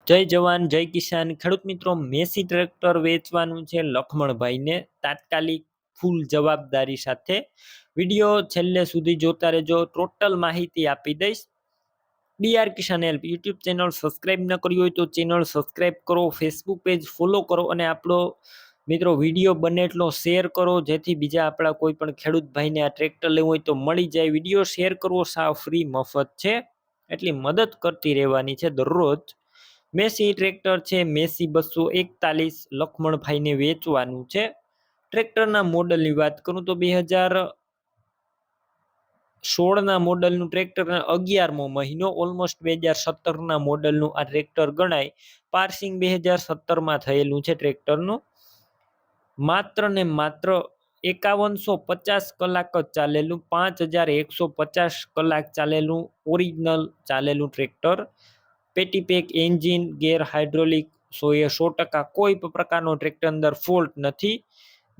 જય જવાન જય કિસાન ખેડૂત મિત્રો, મેસી ટ્રેક્ટર વેચવાનું છે લખમણભાઈને તાત્કાલિક ફૂલ જવાબદારી સાથે વિડીયો છેલ્લે સુધી જોતા રહેજો। ટોટલ માહિતી આપી દઈશ। ડી.R.K કિસાન હેલ્પ યુટ્યુબ ચેનલ સબસ્ક્રાઇબ ન કરી હોય તો ચેનલ સબસ્ક્રાઇબ કરો, ફેસબુક પેજ ફોલો કરો અને આપણો મિત્રો વિડીયો બને એટલો શેર કરો જેથી બીજા આપણા કોઈ પણ ખેડૂત ભાઈને આ ટ્રેક્ટર લેવું હોય તો મળી જાય। વિડીયો શેર કરવો સાવ ફ્રી મફત છે, એટલી મદદ કરતી રહેવાની છે દરરોજ। મેસી ટ્રેક્ટર છે મેસી 241 લખમણભાઈને વેચવાનું છે। ટ્રેક્ટરના મોડલની વાત કરું તો 2016ના મોડલનું ટ્રેક્ટર, 11મો મહિનો, ઓલમોસ્ટ 2017ના મોડલનું આ ટ્રેક્ટર ગણાય। પાર્સિંગ 2017માં થયેલું છે ટ્રેક્ટરનું। માત્ર ને માત્ર 5150 કલાક જ ચાલેલું, 5150 કલાક ચાલેલું ઓરિજિનલ ચાલેલું ટ્રેક્ટર। પેટી પેક એન્જિન, ગેર હાઇડ્રોલિક 100% કોઈ પણ પ્રકારનો ટ્રેક્ટર અંદર ફોલ્ટ નથી।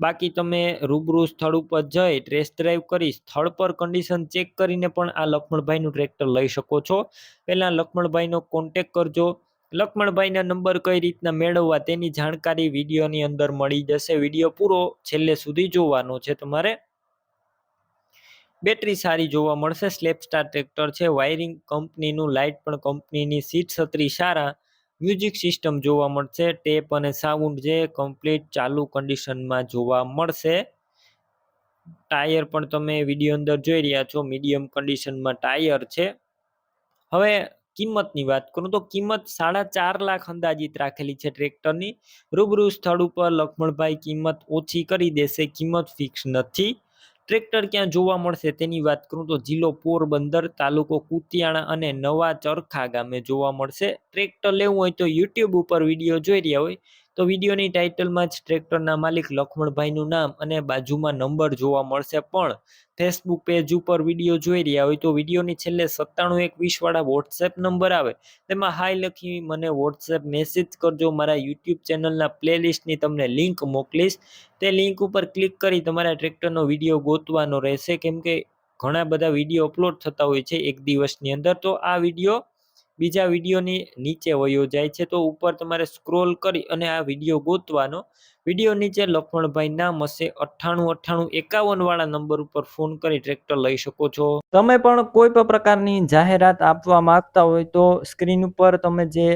બાકી તમે રૂબરૂ સ્થળ ઉપર જઈ ટેસ્ટ ડ્રાઈવ કરી સ્થળ પર કન્ડિશન ચેક કરીને પણ આ લખમણભાઈનું ટ્રેક્ટર લઈ શકો છો। પહેલા લખમણભાઈનો કોન્ટેક કરજો। લખમણભાઈના નંબર કઈ રીતના મેળવવા તેની જાણકારી વિડીયોની અંદર મળી જશે। વિડીયો પૂરો છેલ્લે સુધી જોવાનો છે તમારે। બેટરી સારી જોવા મળશે। સ્લેપ સ્ટાર ટ્રેક્ટર છે, વાયરિંગ કંપનીનું, લાઇટ પણ કંપનીની, સીટ છત્રી સારા, મ્યુઝિક સિસ્ટમ જોવા મળશે, ટેપ અને સાઉન્ડ જે કમ્પ્લીટ ચાલુ કન્ડિશનમાં જોવા મળશે। ટાયર પણ તમે વિડીયો અંદર જોઈ રહ્યા છો, મીડિયમ કન્ડિશનમાં ટાયર છે। હવે કિંમતની વાત કરું તો કિંમત 4.5 લાખ અંદાજિત રાખેલી છે ટ્રેક્ટરની। રૂબરૂ સ્થળ ઉપર લખમણભાઈ કિંમત ઓછી કરી દેશે, કિંમત ફિક્સ નથી। ટ્રેક્ટર ક્યાં જોવા મળશે તેની વાત કરું તો જિલ્લો પોરબંદર, તાલુકો કુતિયાણા અને નવા ચરખા ગામે જોવા મળશે। ટ્રેક્ટર લેવું હોય તો યુટ્યુબ ઉપર વિડીયો જોઈ રહ્યા હોય તો વિડીયોની ટાઇટલમાં જ ટ્રેક્ટરના માલિક લખમણભાઈનું નામ અને બાજુમાં નંબર જોવા મળશે। પણ ફેસબુક પેજ ઉપર વિડીયો જોઈ રહ્યા હોય તો વિડીયોની છેલ્લે 9721 વાળા વોટ્સએપ નંબર આવે તેમાં હાય લખી મને વોટ્સએપ મેસેજ કરજો। મારા યુટ્યુબ ચેનલના પ્લેલિસ્ટની તમને લિંક મોકલીશ, તે લિંક ઉપર ક્લિક કરી તમારા ટ્રેક્ટરનો વિડીયો ગોતવાનો રહેશે, કેમ કે ઘણા બધા વિડીયો અપલોડ થતા હોય છે એક દિવસની અંદર, તો આ વિડીયો બીજા વિડીયોની નીચે વયો જાય છે, તો ઉપર તમારે સ્ક્રોલ કરી અને આ વિડીયો ગોતવાનો। વિડીયો નીચે લખમણભાઈ નામ હશે, 989851 વાળા નંબર ઉપર ફોન કરી ટ્રેક્ટર લઈ શકો છો। તમે પણ કોઈ પણ પ્રકારની જાહેરાત આપવા માંગતા હોય તો સ્ક્રીન ઉપર તમે જે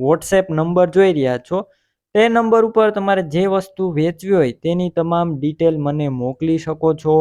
વોટ્સએપ નંબર જોઈ રહ્યા છો તે નંબર ઉપર તમારે જે વસ્તુ વેચવી હોય તેની તમામ ડિટેલ મને મોકલી શકો છો।